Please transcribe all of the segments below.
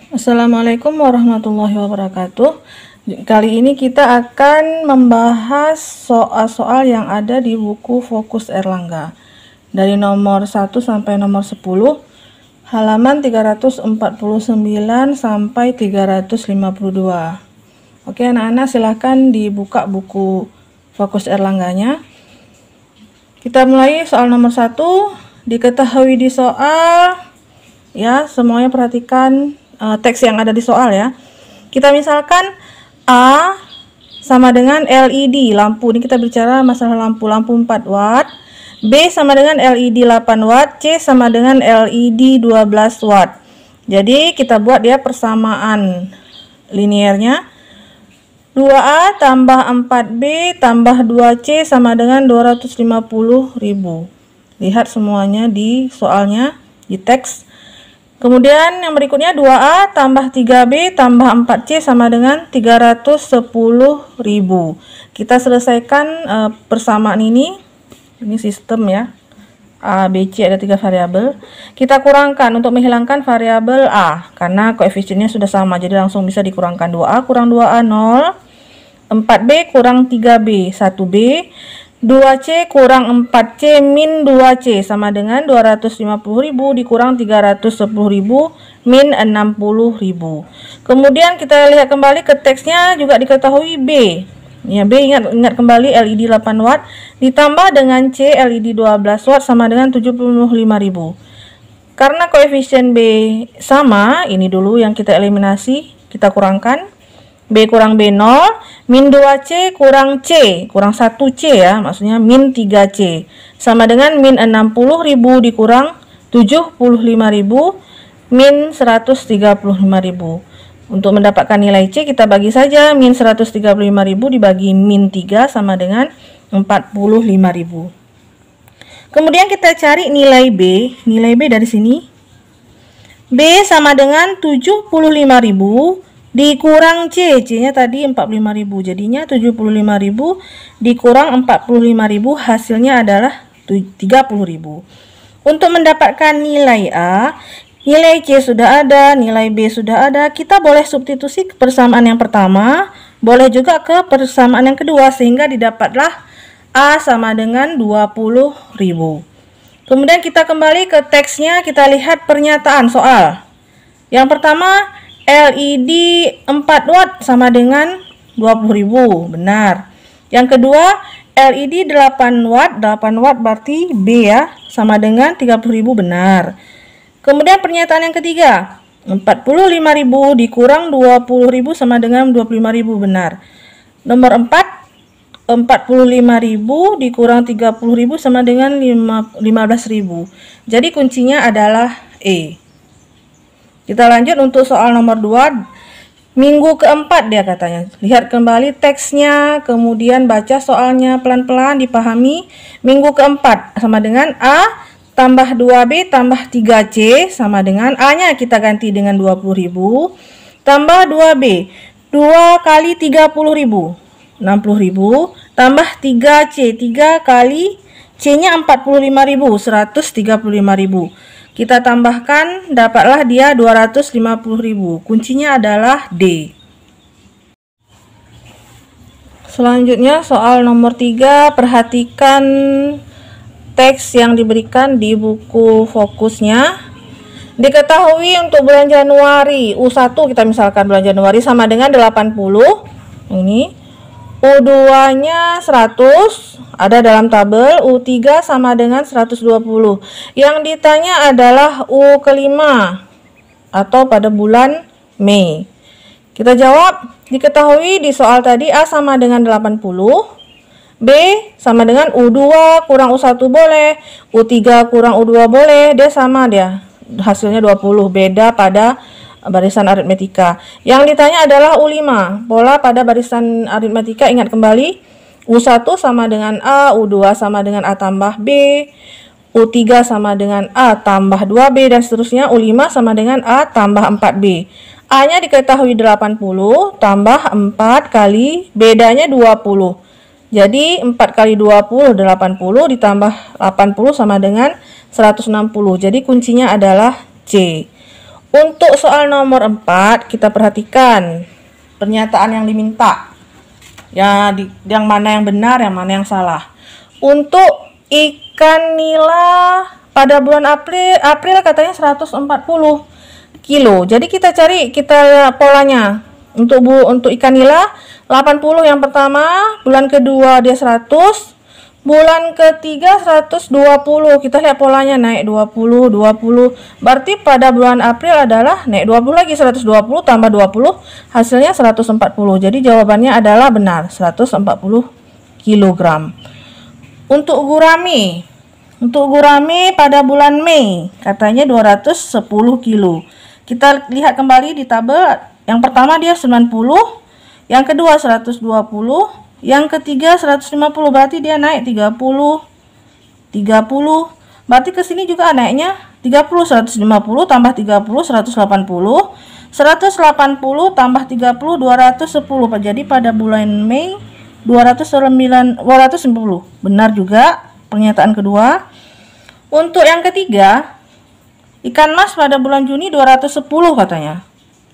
Assalamualaikum warahmatullahi wabarakatuh. Kali ini kita akan membahas soal-soal yang ada di buku Fokus Erlangga dari nomor 1 sampai nomor 10, halaman 349 sampai 352. Oke anak-anak, silahkan dibuka buku Fokus Erlangganya. Kita mulai soal nomor 1. Diketahui di soal, ya semuanya perhatikan teks yang ada di soal ya. Kita misalkan A sama dengan LED lampu, ini kita bicara masalah lampu 4 watt. B sama dengan LED 8 watt, C sama dengan LED 12 watt. Jadi kita buat dia persamaan liniernya. 2A tambah 4B tambah 2C sama dengan 250.000. Lihat semuanya di soalnya, di teks. Kemudian yang berikutnya 2A tambah 3B tambah 4C sama dengan 310.000. Kita selesaikan persamaan ini sistem ya. A, B, C ada 3 variabel. Kita kurangkan untuk menghilangkan variabel A karena koefisiennya sudah sama, jadi langsung bisa dikurangkan. 2A kurang 2A 0, 4B kurang 3B 1B, 2C kurang 4C min 2C sama dengan 250.000 dikurang 310.000 min 60.000. Kemudian kita lihat kembali ke teksnya, juga diketahui B. Ya, B ingat kembali LED 8 watt ditambah dengan C LED 12 watt sama dengan 75.000. Karena koefisien B sama, ini dulu yang kita eliminasi, kita kurangkan. B kurang B0, min 2C kurang C, kurang 1C ya, maksudnya min 3C. Sama dengan min 60.000 dikurang 75.000, min 135.000. Untuk mendapatkan nilai C, kita bagi saja min 135.000 dibagi min 3 sama dengan 45.000. Kemudian kita cari nilai B. Nilai B dari sini. B sama dengan 75.000 dikurang C, C-nya tadi 45.000, jadinya 75.000 dikurang 45.000, hasilnya adalah 30.000. Untuk mendapatkan nilai A, nilai C sudah ada, nilai B sudah ada, kita boleh substitusi ke persamaan yang pertama, boleh juga ke persamaan yang kedua, sehingga didapatlah A sama dengan 20.000. Kemudian kita kembali ke teksnya, kita lihat pernyataan soal. Yang pertama, LED 4 watt sama dengan 20.000, benar. Yang kedua, LED 8 watt berarti B ya, sama dengan 30.000, benar. Kemudian pernyataan yang ketiga, 45.000 dikurang 20.000 sama dengan 25.000, benar. Nomor 4, 45.000 dikurang 30.000 sama dengan 15.000. Jadi kuncinya adalah E. Kita lanjut untuk soal nomor 2. Minggu keempat dia katanya. Lihat kembali teksnya, kemudian baca soalnya pelan-pelan, dipahami. Minggu keempat sama dengan A tambah 2B tambah 3C sama dengan A-nya kita ganti dengan 20.000 tambah 2B. 2 kali 30.000, 60.000 tambah 3C, 3 kali C-nya 45.000, 135.000. Kita tambahkan, dapatlah dia 250.000. Kuncinya adalah D. Selanjutnya soal nomor 3, perhatikan teks yang diberikan di buku fokusnya. Diketahui untuk bulan Januari, U1 kita misalkan bulan Januari sama dengan 80. Ini U2-nya 100 ada dalam tabel, U3 sama dengan 120. Yang ditanya adalah U kelima atau pada bulan Mei. Kita jawab, diketahui di soal tadi A sama dengan 80, B sama dengan U2 kurang U1 boleh, U3 kurang U2 boleh, D sama dia. Hasilnya 20, beda pada barisan aritmetika. Yang ditanya adalah U5. Pola pada barisan aritmetika ingat kembali. U1 sama dengan A, U2 sama dengan A tambah B, U3 sama dengan A tambah 2B, dan seterusnya. U5 sama dengan A tambah 4B. A-nya diketahui 80 tambah 4 kali bedanya 20. Jadi 4 kali 20 80 ditambah 80 sama dengan 160. Jadi kuncinya adalah C. Untuk soal nomor 4, kita perhatikan pernyataan yang diminta. Ya, yang mana yang benar, yang mana yang salah. Untuk ikan nila pada bulan April katanya 140 kilo. Jadi kita cari polanya. Untuk ikan nila 80 yang pertama, bulan kedua dia 100, bulan ketiga 120. Kita lihat polanya naik 20, 20. Berarti pada bulan April adalah naik 20 lagi, 120 tambah 20 hasilnya 140. Jadi jawabannya adalah benar, 140 kg. Untuk gurame pada bulan Mei katanya 210 kilo. Kita lihat kembali di tabel. Yang pertama dia 90, yang kedua 120, yang ketiga 150, berarti dia naik 30. Berarti ke sini juga naiknya 30, 150 tambah 30 180. 180 tambah 30 210. Jadi pada bulan Mei 290. Benar juga pernyataan kedua. Untuk yang ketiga, ikan mas pada bulan Juni 210 katanya.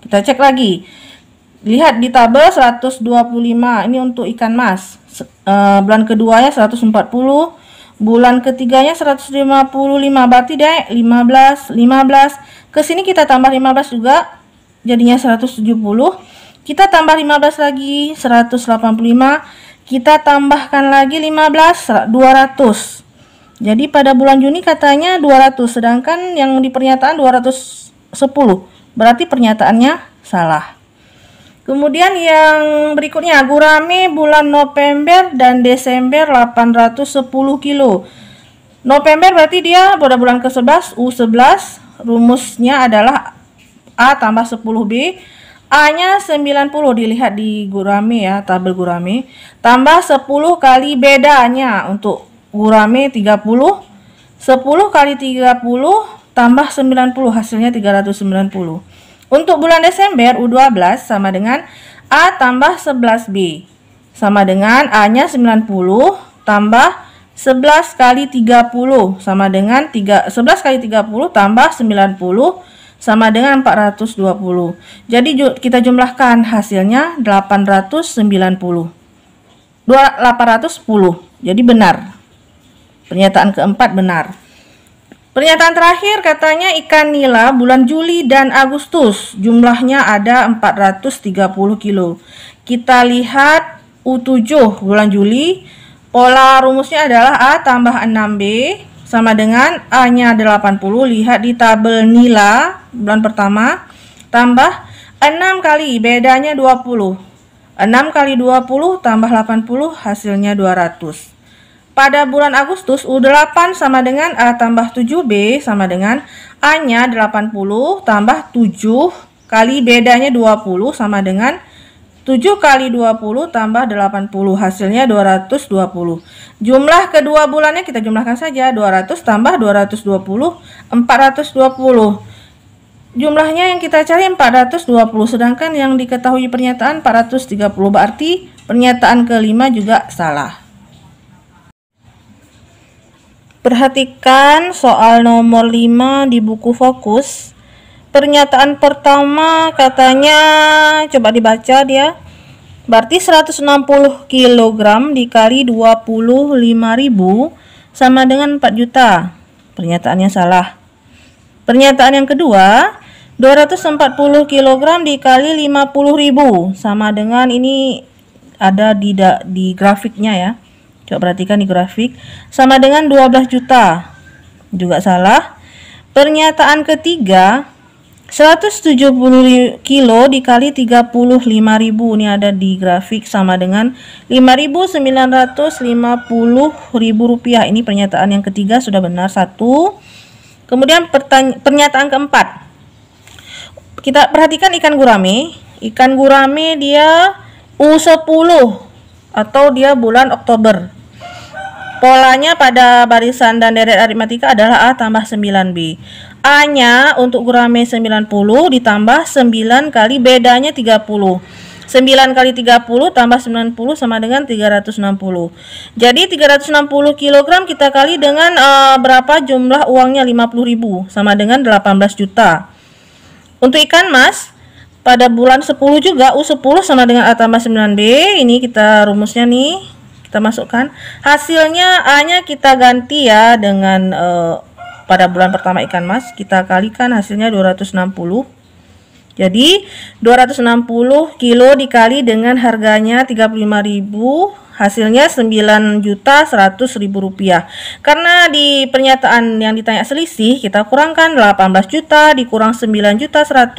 Kita cek lagi. Lihat di tabel 125. Ini untuk ikan mas. Bulan keduanya 140, bulan ketiganya 155. Berarti dia 15. Ke sini kita tambah 15 juga. Jadinya 170. Kita tambah 15 lagi 185. Kita tambahkan lagi 15 200. Jadi pada bulan Juni katanya 200, sedangkan yang di pernyataan 210. Berarti pernyataannya salah. Kemudian yang berikutnya, gurame bulan November dan Desember 810 kilo. November berarti dia pada bulan ke-11, U11. Rumusnya adalah A tambah 10B. A-nya 90, dilihat di gurame ya, tabel gurame. Tambah 10 kali bedanya. Untuk gurame 30. 10 kali 30 tambah 90, hasilnya 390. Untuk bulan Desember U12 sama dengan A tambah 11B. Sama dengan A-nya 90 tambah 11 kali 30 sama dengan 11 kali 30 tambah 90 sama dengan 420. Jadi kita jumlahkan hasilnya 890. 810. Jadi benar. Pernyataan keempat benar. Pernyataan terakhir katanya ikan nila bulan Juli dan Agustus jumlahnya ada 430 kilo. Kita lihat U7 bulan Juli. Pola rumusnya adalah A tambah 6B sama dengan A-nya 80. Lihat di tabel nila bulan pertama. Tambah 6 kali, bedanya 20. 6 kali 20 tambah 80, hasilnya 200. Pada bulan Agustus U8 sama dengan A tambah 7B sama dengan A-nya 80 tambah 7 kali bedanya 20 sama dengan 7 kali 20 tambah 80, hasilnya 220. Jumlah kedua bulannya kita jumlahkan saja, 200 tambah 220, 420. Jumlahnya yang kita cari 420, sedangkan yang diketahui pernyataan 430, berarti pernyataan kelima juga salah. Perhatikan soal nomor 5 di buku fokus. Pernyataan pertama katanya, coba dibaca dia. Berarti 160 kg dikali 25.000 sama dengan 4 juta. Pernyataannya salah. Pernyataan yang kedua, 240 kg dikali 50.000 sama dengan, ini ada di grafiknya ya. Coba perhatikan di grafik, sama dengan 12 juta. Juga salah. Pernyataan ketiga, 170 kilo dikali 35.000, ini ada di grafik, sama dengan 5.950.000 rupiah. Ini pernyataan yang ketiga sudah benar, satu. Kemudian pernyataan keempat, kita perhatikan ikan gurame. Ikan gurame dia U10 atau dia bulan Oktober. Polanya pada barisan dan deret aritmatika adalah A tambah 9B. A-nya untuk gurame 90 ditambah 9 kali bedanya 30. 9 kali 30 tambah 90 sama dengan 360. Jadi 360 kg kita kali dengan berapa jumlah uangnya, 50.000, sama dengan 18 juta. Untuk ikan mas, pada bulan 10 juga U10 sama dengan A tambah 9B. Ini kita rumusnya nih, kita masukkan. Hasilnya A-nya kita ganti ya dengan pada bulan pertama ikan mas, kita kalikan hasilnya 260. Jadi 260 kilo dikali dengan harganya 35.000, hasilnya 9.100.000 rupiah. Karena di pernyataan yang ditanya selisih, kita kurangkan 18 juta dikurang 9.100.000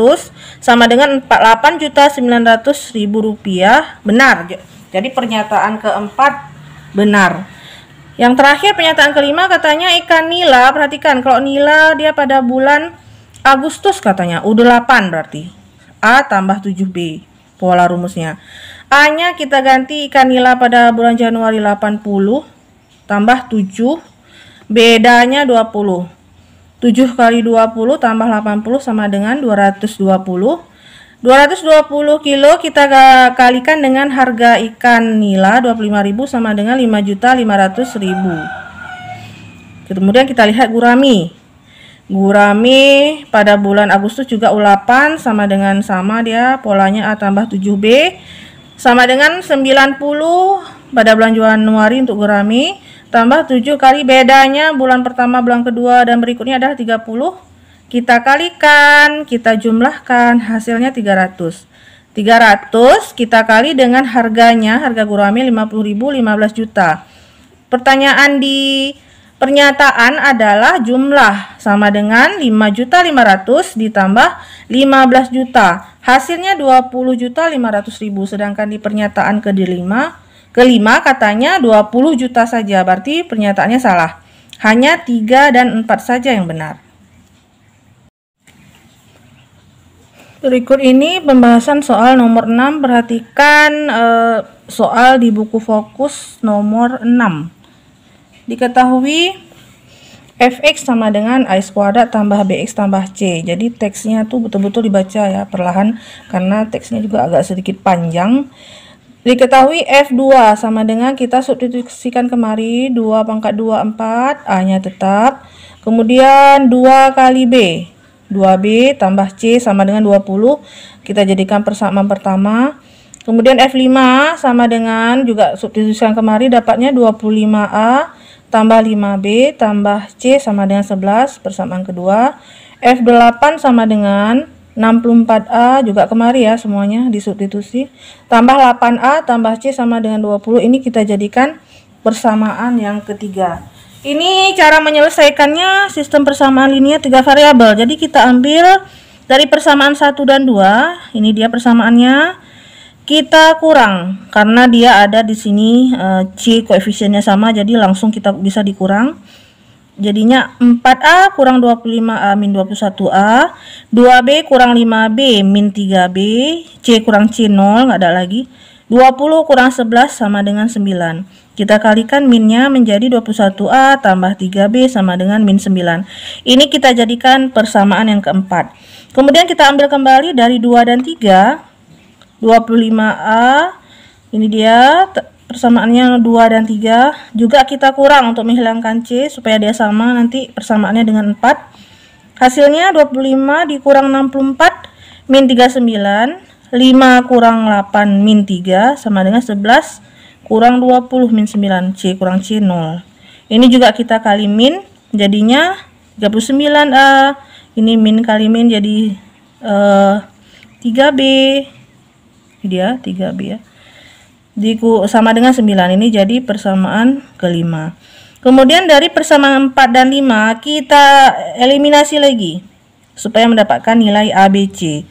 sama dengan 48.900.000 rupiah. Benar. Jadi pernyataan keempat benar. Yang terakhir pernyataan kelima, katanya ikan nila. Perhatikan, kalau nila dia pada bulan Agustus katanya U8, berarti A tambah 7B pola rumusnya. A nya kita ganti ikan nila pada bulan Januari 80 tambah 7, bedanya 20. 7 kali 20 tambah 80 sama dengan 220. 220 kilo kita kalikan dengan harga ikan nila 25.000 sama dengan 5.500.000. Kemudian kita lihat gurami. Gurami pada bulan Agustus juga U8 sama dia polanya A tambah 7B sama dengan 90 pada bulan Januari untuk gurami tambah 7 kali bedanya bulan pertama, bulan kedua dan berikutnya adalah 30. Kita kalikan, kita jumlahkan, hasilnya 300. 300 kita kali dengan harganya, harga gurami 50.000, 15 juta. Pertanyaan di pernyataan adalah jumlah sama dengan 5.500.000 ditambah 15 juta. Hasilnya 20.500.000. Sedangkan di pernyataan kelima katanya 20 juta saja. Berarti pernyataannya salah. Hanya 3 dan 4 saja yang benar. Berikut ini pembahasan soal nomor 6. Perhatikan soal di buku fokus nomor 6. Diketahui fx sama dengan a kuadrat tambah bx tambah c. Jadi teksnya tuh betul-betul dibaca ya perlahan karena teksnya juga agak sedikit panjang. Diketahui f2 sama dengan, kita substitusikan kemari, 2 pangkat 2 4, a nya tetap. Kemudian 2 kali b, 2b tambah c sama dengan 20. Kita jadikan persamaan pertama. Kemudian f5 sama dengan, juga substitusikan kemari, dapatnya 25a tambah 5b tambah c sama dengan 11, persamaan kedua. F8 sama dengan 64a, juga kemari ya semuanya disubstitusi, tambah 8a tambah c sama dengan 20. Ini kita jadikan persamaan yang ketiga. Ini cara menyelesaikannya sistem persamaan linear 3 variabel. Jadi kita ambil dari persamaan 1 dan 2, ini dia persamaannya. Kita kurang karena dia ada di sini C koefisiennya sama, jadi langsung kita bisa dikurang. Jadinya 4A kurang 25A min 21A, 2B kurang 5B min 3B, C kurang C 0, nggak ada lagi. 20 kurang 11 sama dengan 9. Kita kalikan minnya menjadi 21A tambah 3B sama dengan min 9. Ini kita jadikan persamaan yang keempat. Kemudian kita ambil kembali dari 2 dan 3. 25A, ini dia persamaannya 2 dan 3. Juga kita kurang untuk menghilangkan C supaya dia sama nanti persamaannya dengan 4. Hasilnya 25 dikurang 64 min 39, 5 kurang 8 min 3 sama dengan 11 kurang 20 min 9, C kurang C 0. Ini juga kita kali min, jadinya 39A. Ini min kali min jadi 3B. Dia 3B ya, sama dengan 9. Ini jadi persamaan kelima. Kemudian dari persamaan 4 dan 5 kita eliminasi lagi supaya mendapatkan nilai A, B, C.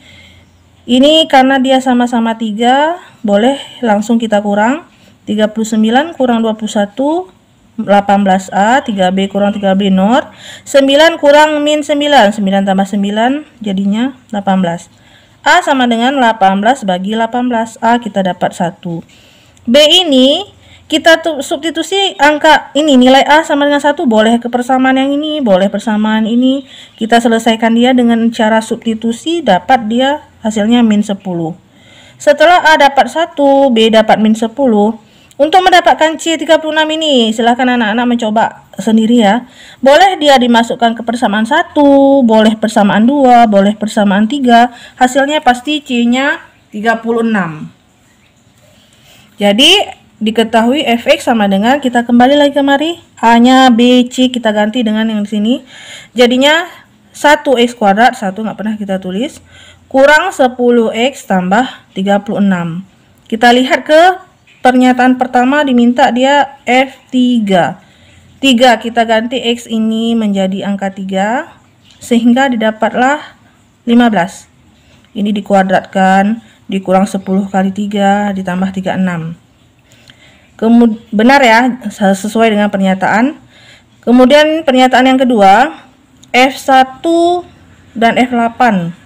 Ini karena dia sama-sama 3, boleh langsung kita kurang. 39 kurang 21, 18A, 3B kurang 3B 0, 9 kurang min 9, 9 tambah 9 jadinya 18. A sama dengan 18 bagi 18, A kita dapat 1. B ini kita substitusi angka ini, nilai A sama dengan 1, boleh ke persamaan yang ini, boleh persamaan ini. Kita selesaikan dia dengan cara substitusi, dapat dia hasilnya min 10. Setelah A dapat 1, B dapat min 10. Untuk mendapatkan C36 ini, silahkan anak-anak mencoba sendiri ya. Boleh dia dimasukkan ke persamaan 1, boleh persamaan 2, boleh persamaan 3. Hasilnya pasti C-nya 36. Jadi diketahui fx sama dengan, kita kembali lagi kemari, A-nya B, C kita ganti dengan yang di sini. Jadinya 1x kuadrat, 1 nggak pernah kita tulis, kurang 10x tambah 36. Kita lihat ke pernyataan pertama, diminta dia F3. 3 kita ganti X ini menjadi angka 3, sehingga didapatlah 15. Ini dikuadratkan, dikurang 10 kali 3, ditambah 36. Benar ya, sesuai dengan pernyataan. Kemudian pernyataan yang kedua, F1 dan F8.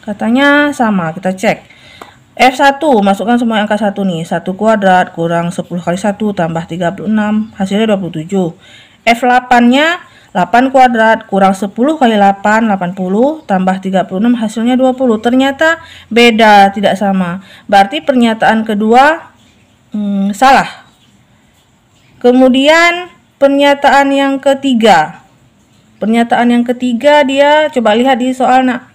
Katanya sama, kita cek. F1, masukkan semua angka 1 nih. 1 kuadrat kurang 10 kali 1 tambah 36, hasilnya 27. F8-nya 8 kuadrat kurang 10 kali 8, 80, tambah 36, hasilnya 20. Ternyata beda, tidak sama. Berarti pernyataan kedua salah. Kemudian pernyataan yang ketiga. Pernyataan yang ketiga dia, coba lihat di soal nak.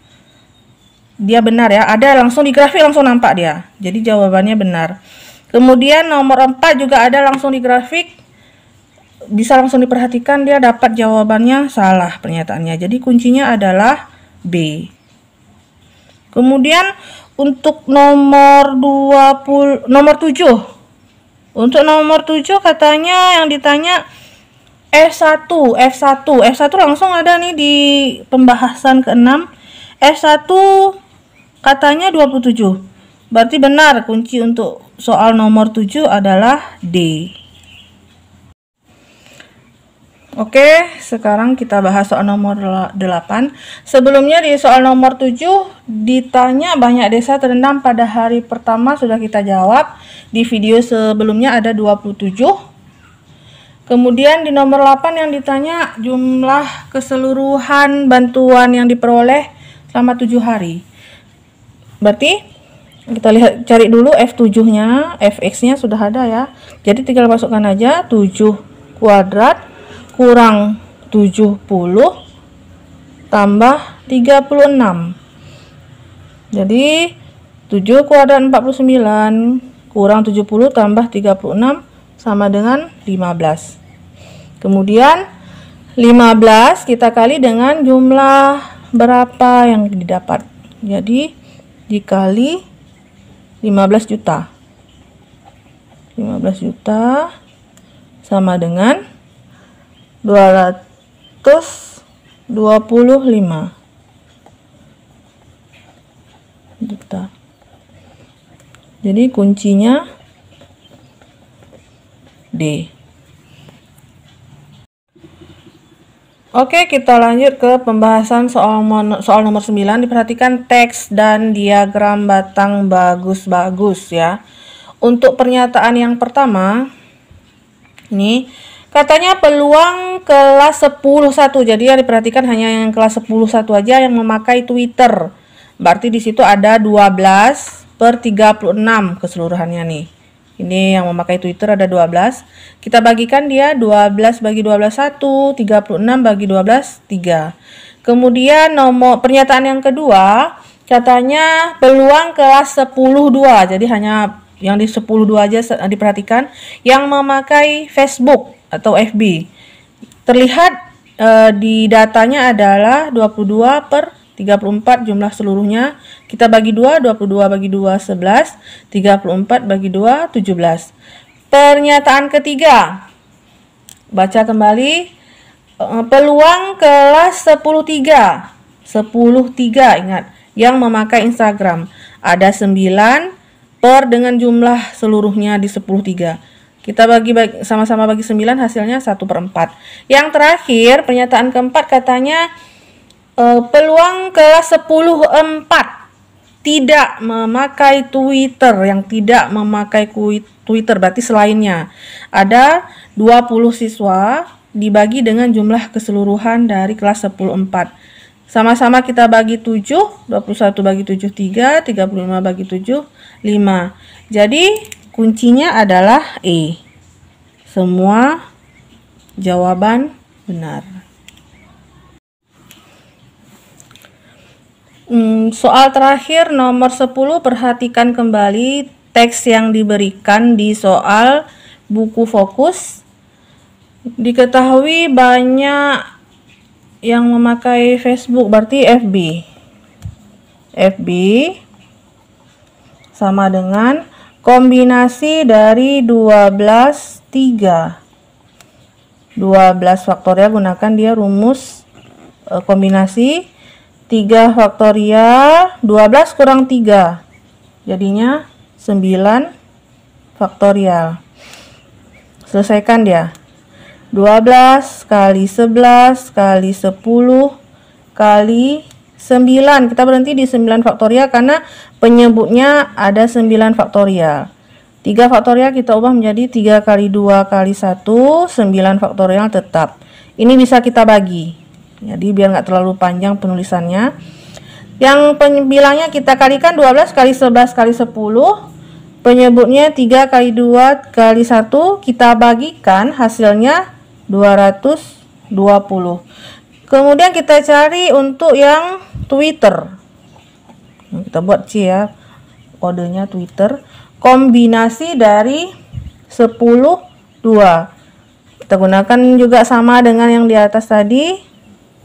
Dia benar ya, ada langsung di grafik langsung nampak dia. Jadi jawabannya benar. Kemudian nomor 4 juga ada langsung di grafik. Bisa langsung diperhatikan, dia dapat jawabannya salah pernyataannya. Jadi kuncinya adalah B. Kemudian untuk nomor 7. Untuk nomor 7 katanya yang ditanya F1 langsung ada nih di pembahasan ke-6. F1 katanya 27. Berarti benar, kunci untuk soal nomor 7 adalah D. Oke, sekarang kita bahas soal nomor 8. Sebelumnya di soal nomor 7 ditanya banyak desa terendam pada hari pertama, sudah kita jawab. Di video sebelumnya ada 27. Kemudian di nomor 8 yang ditanya jumlah keseluruhan bantuan yang diperoleh selama 7 hari. Berarti kita lihat, cari dulu F7-nya, Fx-nya sudah ada ya. Jadi tinggal masukkan aja 7 kuadrat kurang 70 tambah 36. Jadi 7 kuadrat 49 kurang 70 tambah 36 sama dengan 15. Kemudian 15 kita kali dengan jumlah berapa yang didapat. Jadi dikali 15 juta. 15 juta sama dengan 225 juta. Jadi kuncinya D. Oke, kita lanjut ke pembahasan soal nomor 9. Diperhatikan teks dan diagram batang bagus-bagus ya. Untuk pernyataan yang pertama, ini katanya peluang kelas 10-1. Jadi yang diperhatikan hanya yang kelas 10-1 aja yang memakai Twitter. Berarti di situ ada 12/36 keseluruhannya nih. Ini yang memakai Twitter ada 12. Kita bagikan dia 12 bagi 12 1, 36 bagi 12 3. Kemudian nomor pernyataan yang kedua, katanya peluang kelas 10-2. Jadi hanya yang di 10-2 aja diperhatikan yang memakai Facebook atau FB. Terlihat di datanya adalah 22/34 jumlah seluruhnya. Kita bagi 2, 22 bagi 2 11, 34 bagi 2 17. Pernyataan ketiga, baca kembali, peluang kelas 10-3 ingat, yang memakai Instagram ada 9 per dengan jumlah seluruhnya di 10-3. Kita sama-sama bagi 9, hasilnya 1/4. Yang terakhir, pernyataan keempat katanya peluang kelas 10/4 tidak memakai Twitter. Yang tidak memakai Twitter berarti selainnya ada 20 siswa dibagi dengan jumlah keseluruhan dari kelas 10/4. Sama-sama kita bagi 7, 21 bagi 7 3, 35 bagi 7 5. Jadi kuncinya adalah E. Semua Jawaban benar. Soal terakhir nomor 10, perhatikan kembali teks yang diberikan di soal buku fokus. Diketahui banyak yang memakai Facebook, berarti FB. FB sama dengan kombinasi dari 12, 3. 12 faktorial, gunakan dia rumus kombinasi. 3 faktorial, 12 kurang 3, jadinya 9 faktorial. Selesaikan dia. 12 kali 11 kali 10 kali 9. Kita berhenti di 9 faktorial karena penyebutnya ada 9 faktorial. 3 faktorial kita ubah menjadi 3 kali 2 kali 1, 9 faktorial tetap. Ini bisa kita bagi. Jadi biar nggak terlalu panjang penulisannya. Yang bilangnya kita kalikan 12 kali 11 kali 10. Penyebutnya 3 kali 2 kali 1. Kita bagikan hasilnya 220. Kemudian kita cari untuk yang Twitter. Kita buat C ya. Kodenya Twitter. Kombinasi dari 10, 2. Kita gunakan juga sama dengan yang di atas tadi.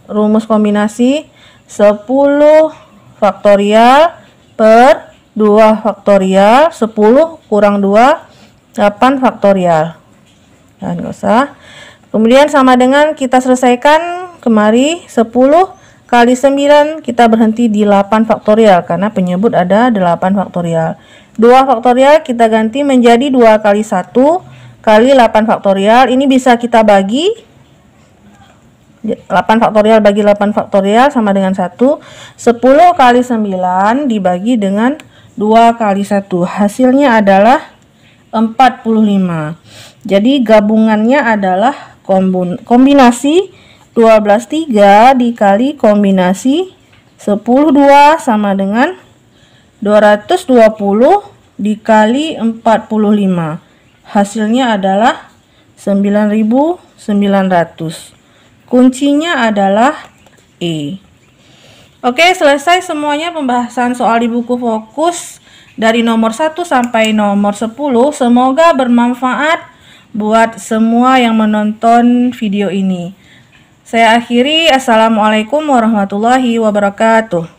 Rumus kombinasi 10 faktorial per 2 faktorial. 10 kurang 2, 8 faktorial. Dan nggak usah. Kemudian sama dengan kita selesaikan kemari 10 kali 9, kita berhenti di 8 faktorial karena penyebut ada 8 faktorial. 2 faktorial kita ganti menjadi 2 kali 1 kali 8 faktorial. Ini bisa kita bagi. 8 faktorial bagi 8 faktorial sama dengan 1. 10 kali 9 dibagi dengan 2 kali 1. Hasilnya adalah 45. Jadi gabungannya adalah kombinasi 12, 3 dikali kombinasi 10, 2 sama dengan 220 dikali 45. Hasilnya adalah 9.900. Kuncinya adalah E. Oke, selesai semuanya pembahasan soal di buku fokus dari nomor 1 sampai nomor 10. Semoga bermanfaat buat semua yang menonton video ini. Saya akhiri. Assalamualaikum warahmatullahi wabarakatuh.